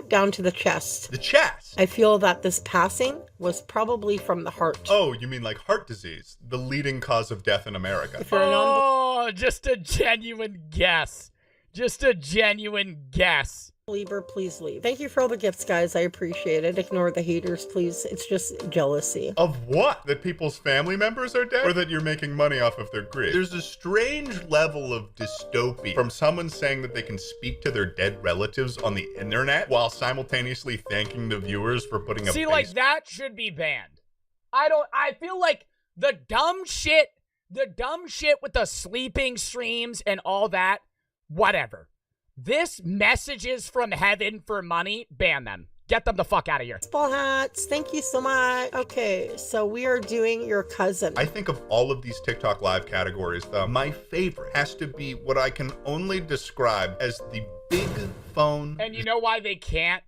throat down to the chest. The chest? I feel that this passing was probably from the heart. Oh, you mean like heart disease, the leading cause of death in America. If you're a non- Oh, just a genuine guess. Just a genuine guess. believer, please leave. Thank you for all the gifts, guys. I appreciate it. Ignore the haters, please. It's just jealousy. Of what? That people's family members are dead? Or that you're making money off of their grief? There's a strange level of dystopia from someone saying that they can speak to their dead relatives on the internet while simultaneously thanking the viewers for putting a See, like, that should be banned. I feel like the dumb shit with the sleeping streams and all that, whatever. This messages from heaven for money, ban them. Get them the fuck out of here. Baseball hats, thank you so much. Okay, so we are doing your cousin. I think of all of these TikTok live categories, though, my favorite has to be what I can only describe as the big phone. And you know why they can't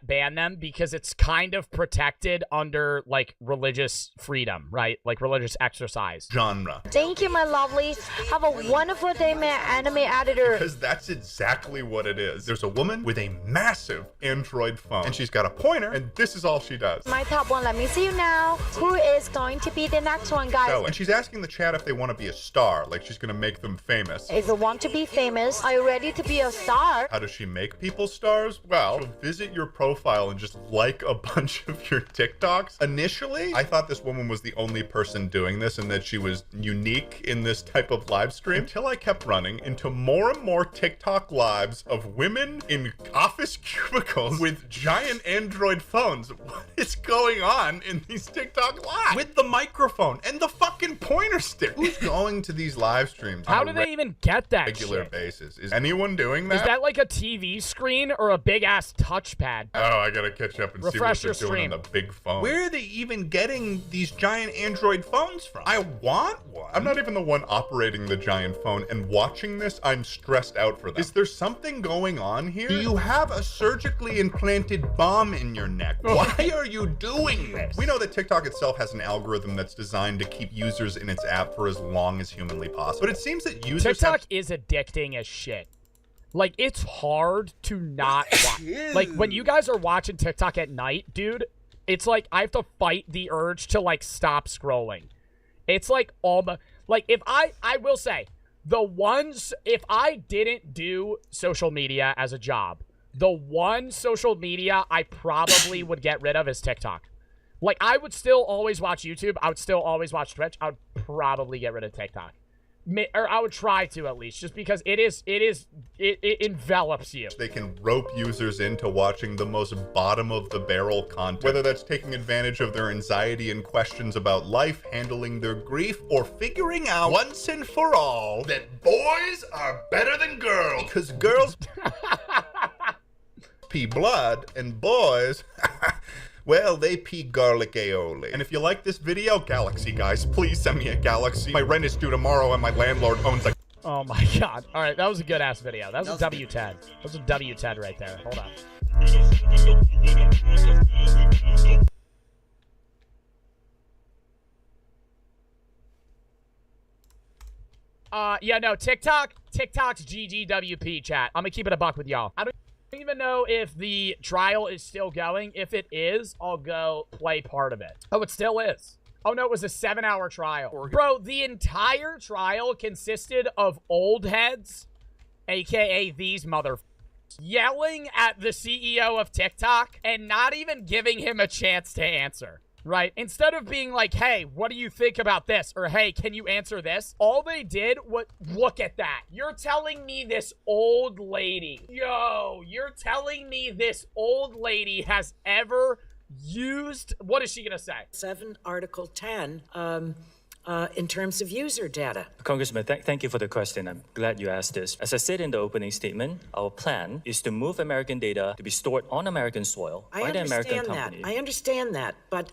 ban them? Because it's kind of protected under, like, religious freedom, right? Like, religious exercise. Genre. Thank you, my lovelies. Have a wonderful day, my anime editor. Because that's exactly what it is. There's a woman with a massive Android phone, and she's got a pointer, and this is all she does. My top one, let me see you now. Who is going to be the next one, guys? And she's asking the chat if they want to be a star, like she's gonna make them famous. If you want to be famous, are you ready to be a star? How does she make people stars? Well, she'll visit your profile and just like a bunch of your TikToks. Initially, I thought this woman was the only person doing this and that she was unique in this type of live stream until I kept running into more and more TikTok lives of women in office cubicles with giant Android phones. What is going on in these TikTok lives? With the microphone and the fucking pointer stick. Who's going to these live streams How on do a they even get that regular shit? basis? Is anyone doing that? Is that like a TV screen or a big-ass touchpad? Oh, I gotta catch up and Refresh see what they're your doing stream. on the big phone. Where are they even getting these giant Android phones from? I want one. I'm not even the one operating the giant phone, and watching this, I'm stressed out for them. Is there something going on here? Do you have a surgically implanted bomb in your neck? Why are you doing this? We know that TikTok itself has an algorithm that's designed to keep users in its app for as long as humanly possible. But it seems that users TikTok is addicting as shit. Like, it's hard to not watch. Like, when you guys are watching TikTok at night, dude, it's like I have to fight the urge to, like, stop scrolling. It's like almost, like, if I will say, if I didn't do social media as a job, the one social media I probably would get rid of is TikTok. Like, I would still always watch YouTube. I would still always watch Twitch. I would probably get rid of TikTok. Or I would try to, at least, just because it envelops you. They can rope users into watching the most bottom of the barrel content, whether that's taking advantage of their anxiety and questions about life, handling their grief, or figuring out once and for all that boys are better than girls, because girls pee blood and boys well, they pee garlic aioli. And if you like this video, Galaxy guys, please send me a Galaxy. My rent is due tomorrow and my landlord owns a... Oh my god. Alright, that was a good ass video. That was a W10. That was a W10 right there. Hold on. Yeah, no, TikTok's GGWP, chat. I'm gonna keep it a buck with y'all. I don't even know if the trial is still going. If it is, I'll go play part of it. Oh, it still is. Oh, no, it was a 7-hour trial. Bro, the entire trial consisted of old heads, a.k.a. these motherfuckers, yelling at the CEO of TikTok and not even giving him a chance to answer. Right? Instead of being like, hey, what do you think about this? Or, hey, can you answer this? All they did was, look at that. You're telling me this old lady, you're telling me this old lady has ever used, what is she going to say? 7 Article 10, in terms of user data. Congressman, thank you for the question. I'm glad you asked this. As I said in the opening statement, our plan is to move American data to be stored on American soil by the American company. I understand that, but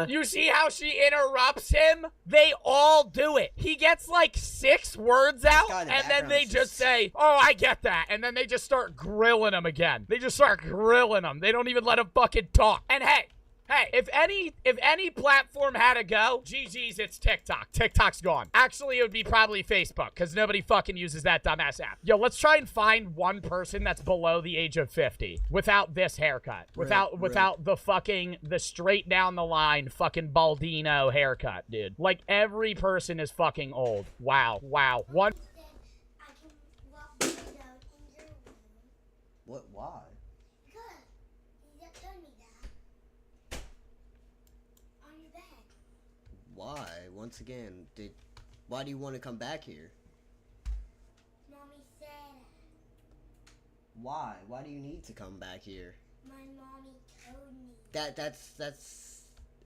you see how she interrupts him? They all do it. He gets like 6 words out, and then they just say, oh, I get that. And then they just start grilling him again. They just start grilling him. They don't even let him fucking talk. And hey, Hey, if any platform had to go, GG's, it's TikTok. TikTok's gone. Actually, it would be probably Facebook, because nobody fucking uses that dumbass app. Yo, let's try and find one person that's below the age of 50 without this haircut. Without the straight down the line fucking Baldino haircut, dude. Like, every person is fucking old. Wow. One. I can walk the window in your room. What? Why? Because you just told me that. On your bed. Why? Once again, why do you want to come back here? Mommy said Why? Why do you need to come back here? my mommy told me. That's.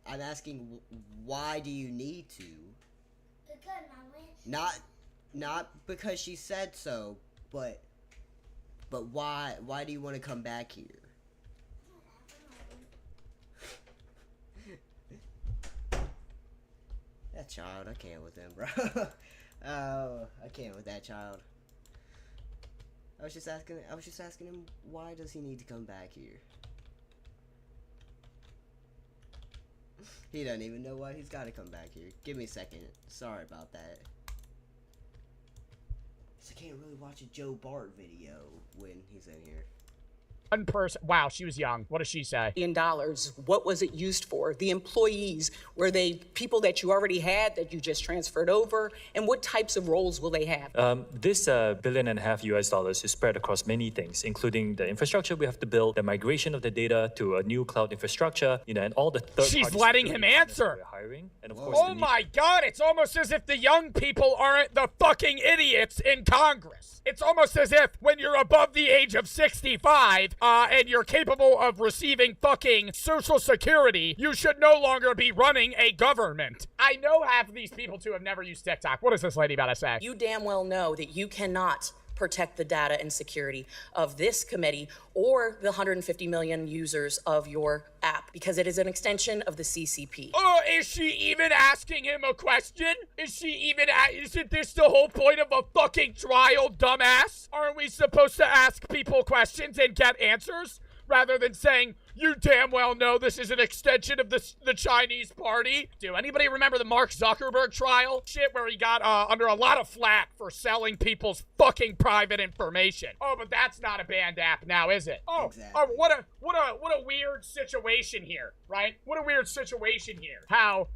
I'm asking, why do you need to? Because my went. Not because she said so, but why? Why do you want to come back here? That child, I can't with him, bro. Oh, I can't with that child. I was just asking him, why does he need to come back here? He doesn't even know why he's got to come back here. Give me a second. Sorry about that. So I can't really watch a Joe Bart video when he's in here. One person. Wow, she was young. What does she say? $1 billion. What was it used for? The employees, were they people that you already had that you just transferred over? And what types of roles will they have? This $1.5 billion US is spread across many things, including the infrastructure we have to build, the migration of the data to a new cloud infrastructure, and all the third. She's letting him answer. We're hiring, and of course. Oh my God! It's almost as if the young people aren't the fucking idiots in Congress. It's almost as if when you're above the age of 65. And you're capable of receiving fucking Social Security, you should no longer be running a government. I know half of these people, too, have never used TikTok. What is this lady about to say? You damn well know that you cannot protect the data and security of this committee or the 150 million users of your app because it is an extension of the CCP. Oh, is she even asking him a question? Isn't this the whole point of a fucking trial, dumbass? Aren't we supposed to ask people questions and get answers? Rather than saying, you damn well know this is an extension of the Chinese party. Do anybody remember the Mark Zuckerberg trial? Shit, where he got under a lot of flack for selling people's fucking private information. Oh, but that's not a banned app now, is it? Oh, Exactly. oh, what a weird situation here, right? What a weird situation here. How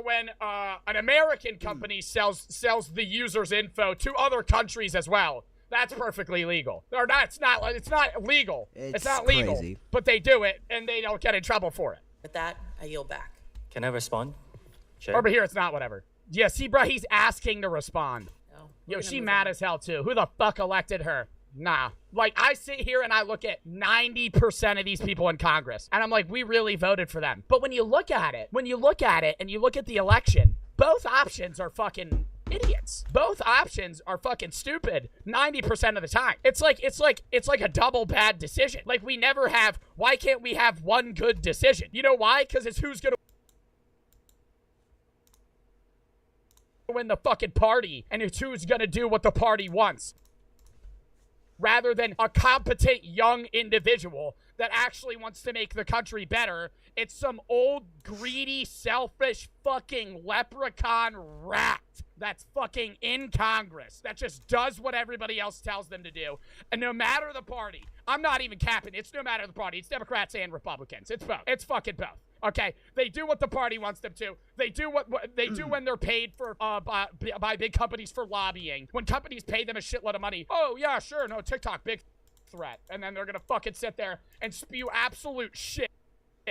when an American company sells the user's info to other countries as well, that's perfectly legal. Or not, it's not legal. It's not legal. Crazy. But they do it, and they don't get in trouble for it. With that, I yield back. Can I respond? Chair? Over here, it's not whatever. Yeah, see, bro, he's asking to respond. No, Yo, we're gonna she move mad on. as hell, too. Who the fuck elected her? Nah. Like, I sit here and I look at 90% of these people in Congress, and I'm like, we really voted for them. But when you look at it and you look at the election, both options are fucking idiots. Both options are fucking stupid 90% of the time. It's like a double bad decision. Like, we never have, why can't we have one good decision? You know why? Because it's who's gonna win the fucking party, and it's who's gonna do what the party wants. Rather than a competent young individual that actually wants to make the country better, it's some old, greedy, selfish, fucking leprechaun rat that's fucking in Congress that just does what everybody else tells them to do. And no matter the party, I'm not even capping, it's no matter the party, it's Democrats and Republicans. It's both. It's fucking both. Okay, they do what the party wants them to. They do what they do when they're paid for by big companies for lobbying. When companies pay them a shitload of money. Oh yeah, sure, no, TikTok, big threat. And then they're gonna fucking sit there and spew absolute shit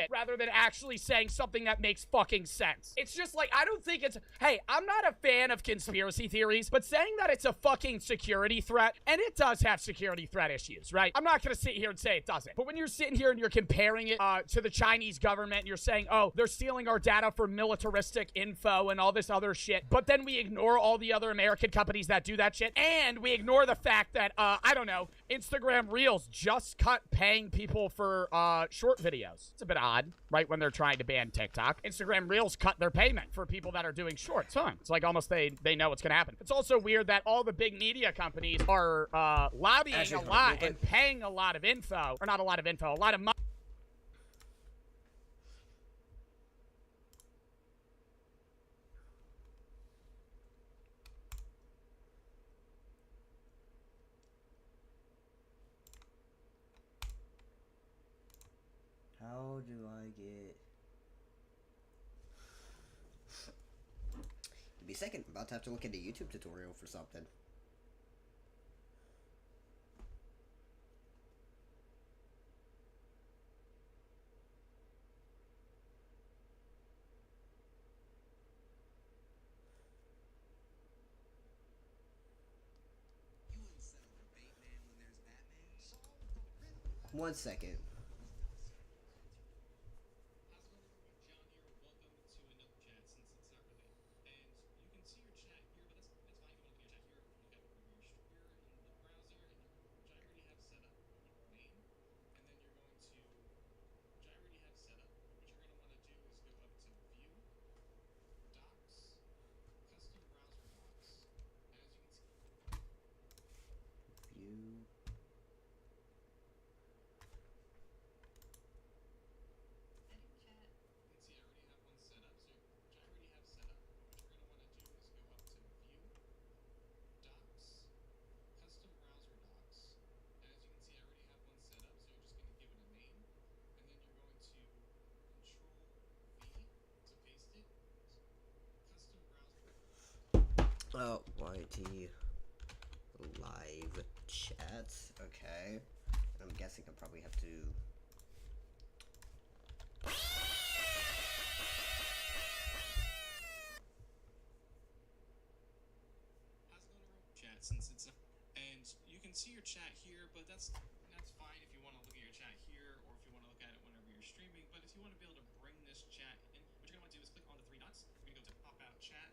rather than actually saying something that makes fucking sense. It's just like, I don't think it's, hey, I'm not a fan of conspiracy theories, but saying that it's a fucking security threat, and it does have security threat issues, right? I'm not gonna sit here and say it doesn't. But when you're sitting here and you're comparing it to the Chinese government, and you're saying, oh, they're stealing our data for militaristic info and all this other shit, but then we ignore all the other American companies that do that shit, and we ignore the fact that, I don't know, Instagram Reels just cut paying people for short videos. It's a bit odd, right, when they're trying to ban TikTok. Instagram Reels cut their payment for people that are doing shorts, huh? It's like almost they know what's gonna happen. It's also weird that all the big media companies are lobbying a lot and paying a lot of info, or not a lot of info, a lot of money. hell do I get? Give me a second. I'm about to have to look at a YouTube tutorial for something. One second. View. Oh, YT live chat. Okay. I'm guessing I'll probably have to. Chat since it's and you can see your chat here, but that's fine if you want to look at your chat here or if you want to look at it whenever you're streaming. But if you want to be able to bring this chat in, what you're gonna want to do is click on the three dots. You're gonna go to pop out chat.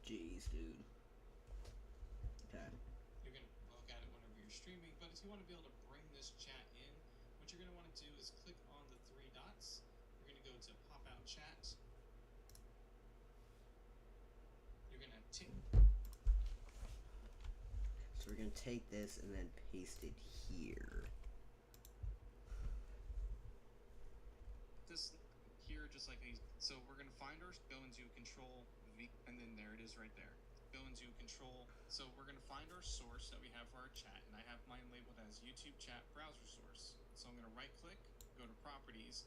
Jeez, dude. Okay. You're gonna look at it whenever you're streaming, but if you want to be able to bring this chat in, what you're gonna want to do is click on the three dots. You're gonna go to pop out chat. You're gonna tick. So we're gonna take this and then paste it here. This here, just like these. So we're gonna find our, go into control V, and then there it is right there. Go into control. So we're gonna find our source that we have for our chat, and I have mine labeled as YouTube chat browser source. So I'm gonna right click, go to properties.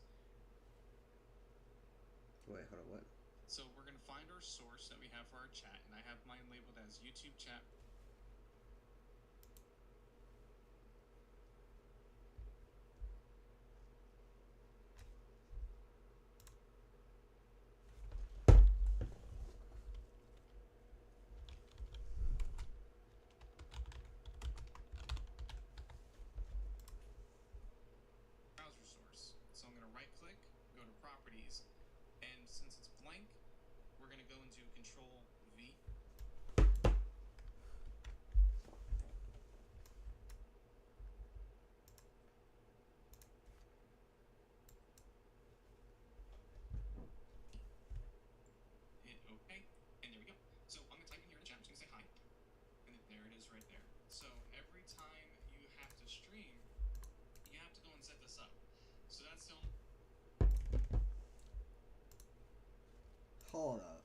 Wait, hold on, what? So we're gonna find our source that we have for our chat, and I have mine labeled as YouTube chat. Browser source. So I'm gonna right click, go to properties, and since it's blank, we're gonna go into control V. Hit OK, and there we go. So I'm gonna type in here in the chat, I'm just gonna say hi, and then there it is right there. So every time you have to stream, you have to go and set this up. So that's the only. Hold up.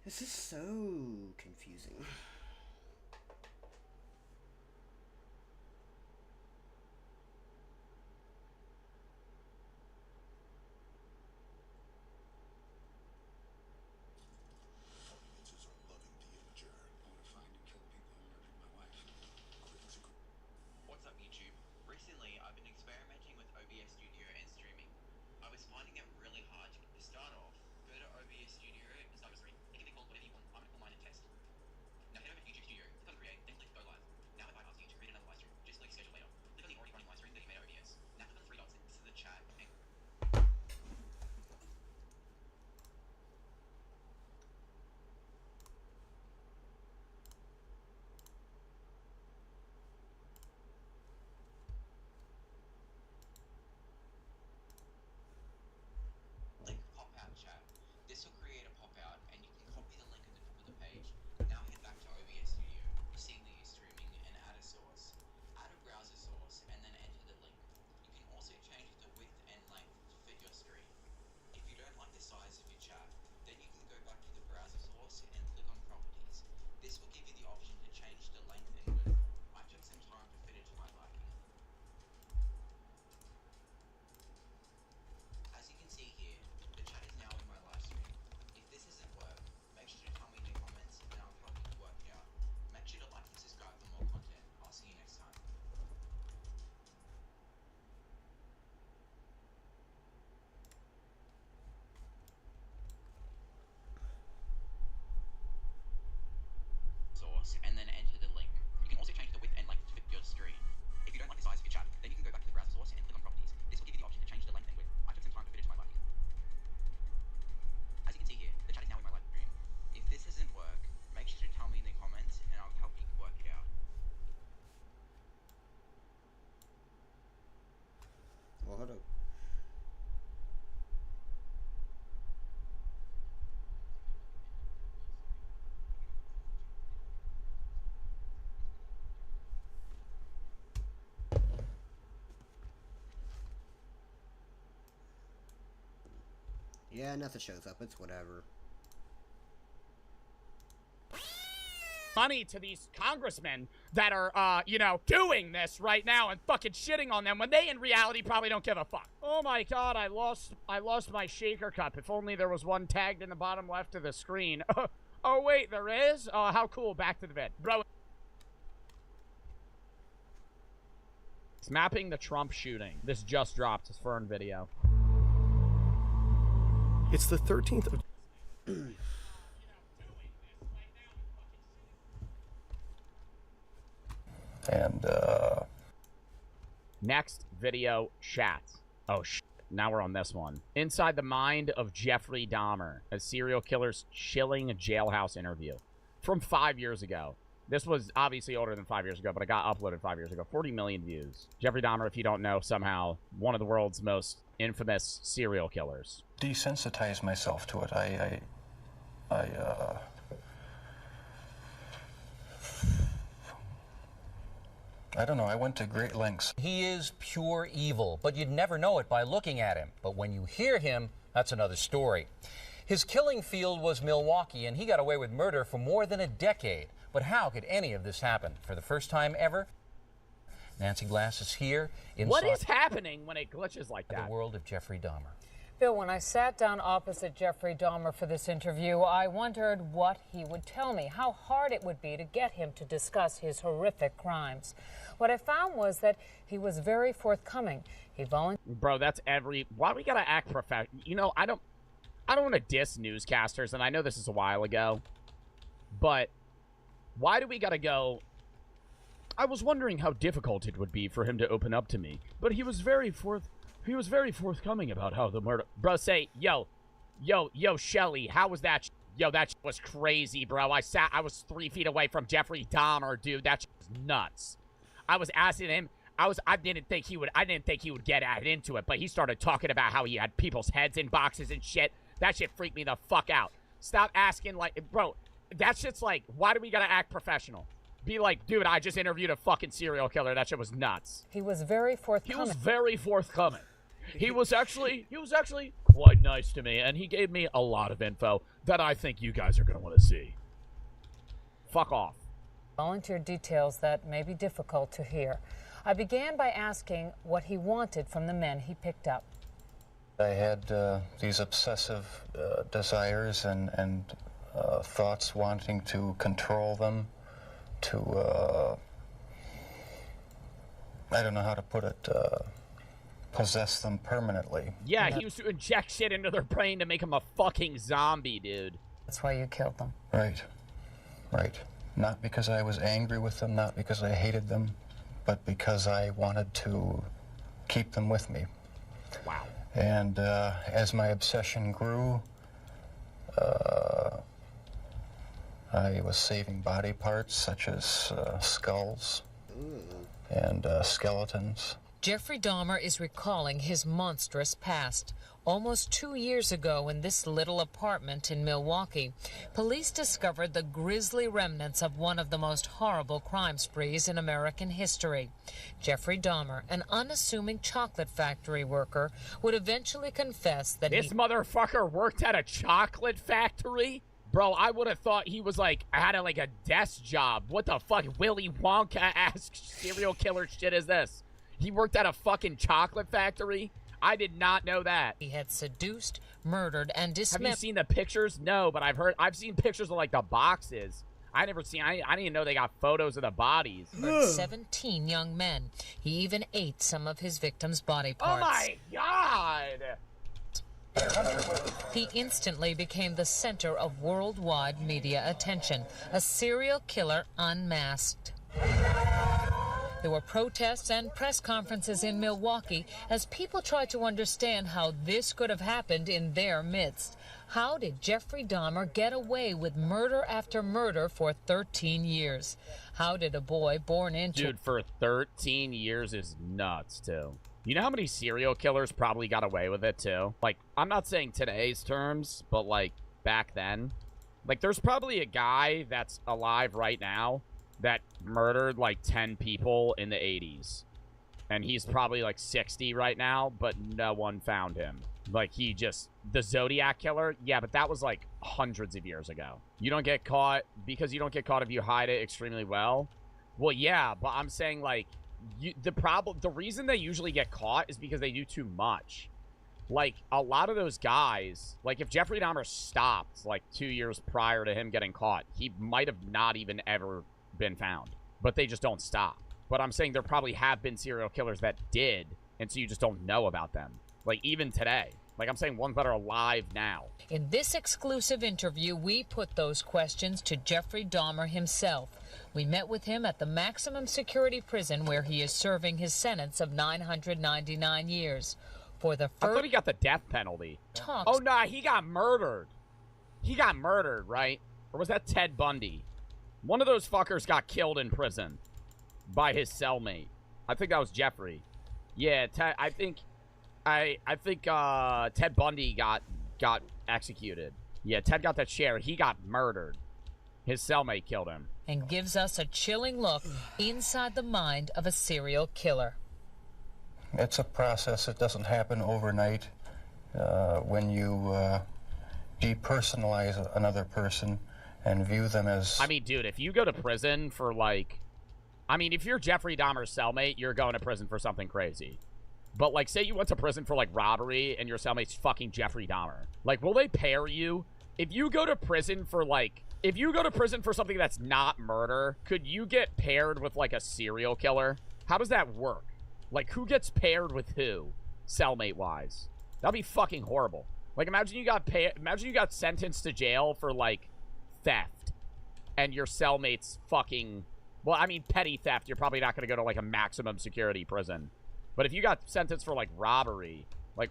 This is so confusing. What's up, YouTube? Recently, I've been experimenting with OBS Studio and streaming. I was finding it really hard to start off. Go to OBS Studio and start a stream. It can be called whatever you want. I'm gonna call mine a test. Now head over to YouTube Studio, click on Create, then click Go Live. Now it bypasses you to create another live stream. Just click Schedule Later. Click on the already running live stream that you made OBS. Now click on the three dots and this is the chat. And link pop out chat. This will create a pop out and you can copy the link at the top of the page. Now head back to OBS Studio, seeing that you're streaming, and add a source. Add a browser source and then enter the link. You can also change the width and length to fit your screen. If you don't like the size of your chat, then you can go back to the browser source and click on properties. This will give you the option to change the length and width. I took some time to fit it to my liking. As you can see here, the chat is now in my live stream. If this doesn't work, make sure to tell me in the comments and I'll help you work it out. Make sure to like and subscribe for more content. I'll see you next time. Source and then enter the link. You can also change the width and length to fit your screen. If you don't like the size of your chat, then you can go back to the browser source and click on properties. This will give you the option to change the length and width. I took some time to fit it to my liking. As you can see here, the chat is now in my live stream. If this doesn't work, make sure to tell me in the comments and I'll help you work it out. Well, hold up. Yeah, nothing shows up. It's whatever. Money to these congressmen that are, doing this right now and fucking shitting on them when they in reality probably don't give a fuck. Oh my god, I lost my shaker cup. If only there was one tagged in the bottom left of the screen. Oh wait, there is? Oh, how cool. Back to the vid. Bro. It's mapping the Trump shooting. This just dropped. It's Fern video. It's the 13th of... And, Next video chat. Oh, now we're on this one. Inside the mind of Jeffrey Dahmer, a serial killer's chilling jailhouse interview from 5 years ago. This was obviously older than 5 years ago, but it got uploaded 5 years ago. 40 million views. Jeffrey Dahmer, if you don't know, somehow one of the world's most infamous serial killers. desensitize myself to it. I don't know, I went to great lengths. He is pure evil, but you'd never know it by looking at him. But when you hear him, that's another story. His killing field was Milwaukee, and he got away with murder for more than a decade. But how could any of this happen? For the first time ever, Nancy Glass is here inside What is happening when it glitches like that? the world of Jeffrey Dahmer. Bill, when I sat down opposite Jeffrey Dahmer for this interview, I wondered what he would tell me, how hard it would be to get him to discuss his horrific crimes. What I found was that he was very forthcoming. He volunteered. Bro, that's why we gotta act professional? You know, I don't want to diss newscasters, and I know this is a while ago, but why do we gotta go? I was wondering how difficult it would be for him to open up to me, but he was very forthcoming about how the murder. Bro, say, yo, Shelly, how was that? Yo, that was crazy, bro. I was 3 feet away from Jeffrey Dahmer, dude. That was nuts. I was asking him. I didn't think he would get into it, but he started talking about how he had people's heads in boxes and shit. That shit freaked me the fuck out. Stop asking, like, bro, that shit's like, why do we gotta act professional? Be like, dude, I just interviewed a fucking serial killer. That shit was nuts. He was very forthcoming. He was very forthcoming. He was actually quite nice to me, and he gave me a lot of info that I think you guys are going to want to see. Fuck off. Volunteer details that may be difficult to hear. I began by asking what he wanted from the men he picked up. I had these obsessive desires and thoughts wanting to control them, to, I don't know how to put it, possess them permanently. Yeah, he used to inject shit into their brain to make them a fucking zombie, dude. That's why you killed them. Right. Not because I was angry with them, not because I hated them, but because I wanted to keep them with me. Wow. And as my obsession grew, I was saving body parts such as skulls and skeletons. Jeffrey Dahmer is recalling his monstrous past. Almost 2 years ago in this little apartment in Milwaukee, police discovered the grisly remnants of one of the most horrible crime sprees in American history. Jeffrey Dahmer, an unassuming chocolate factory worker, would eventually confess that this motherfucker worked at a chocolate factory? Bro, I would have thought he was had a desk job. What the fuck? Willy Wonka-esque serial killer shit is this? He worked at a fucking chocolate factory? I did not know that. He had seduced, murdered, and dismembered. Have you seen the pictures? No, but I've seen pictures of the boxes. I didn't even know they got photos of the bodies. 17 young men. He even ate some of his victims' body parts. Oh my God! He instantly became the center of worldwide media attention. A serial killer unmasked. There were protests and press conferences in Milwaukee as people tried to understand how this could have happened in their midst. How did Jeffrey Dahmer get away with murder after murder for 13 years? How did a boy born into... Dude, for 13 years is nuts, too. You know how many serial killers probably got away with it, too? I'm not saying today's terms, but, back then. There's probably a guy that's alive right now that murdered 10 people in the 80s. And he's probably 60 right now, but no one found him. The Zodiac Killer, yeah, but that was hundreds of years ago. You don't get caught because you don't get caught if you hide it extremely well. Well, yeah, but I'm saying the reason they usually get caught is because they do too much. A lot of those guys, if Jeffrey Dahmer stopped 2 years prior to him getting caught, he might have not even ever been found, but they just don't stop. But I'm saying there probably have been serial killers that did, and so you just don't know about them. Even today. I'm saying ones that are alive now. In this exclusive interview, we put those questions to Jeffrey Dahmer himself. We met with him at the maximum security prison where he is serving his sentence of 999 years. For the first... I thought he got the death penalty. Oh, nah, he got murdered. He got murdered, right? Or was that Ted Bundy? One of those fuckers got killed in prison by his cellmate. I think that was Jeffrey. Yeah, I think Ted Bundy got executed. Yeah, Ted got that share. He got murdered. His cellmate killed him. And gives us a chilling look inside the mind of a serial killer. It's a process. It doesn't happen overnight. When you depersonalize another person and view them as... I mean, dude, if you go to prison for, if you're Jeffrey Dahmer's cellmate, you're going to prison for something crazy. But, say you went to prison for, robbery and your cellmate's fucking Jeffrey Dahmer. Will they pair you? If you go to prison for, if you go to prison for something that's not murder, could you get paired with, a serial killer? How does that work? Who gets paired with who, cellmate-wise? That'd be fucking horrible. Imagine you got sentenced to jail for, theft. And your cellmate's fucking... Well, I mean, petty theft. You're probably not going to go to, a maximum security prison. But if you got sentenced for, robbery,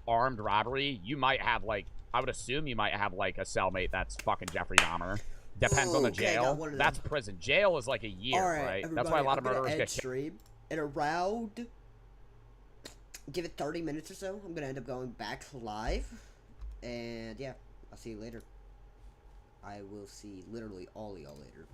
armed robbery, you might have, I would assume you might have, a cellmate that's fucking Jeffrey Dahmer. Depends on the jail. That's prison. Jail is, a year, right? That's why a lot of murderers get stream. And around, give it 30 minutes or so, I'm going to end up going back live. And, yeah, I'll see you later. I will see literally all of y'all later.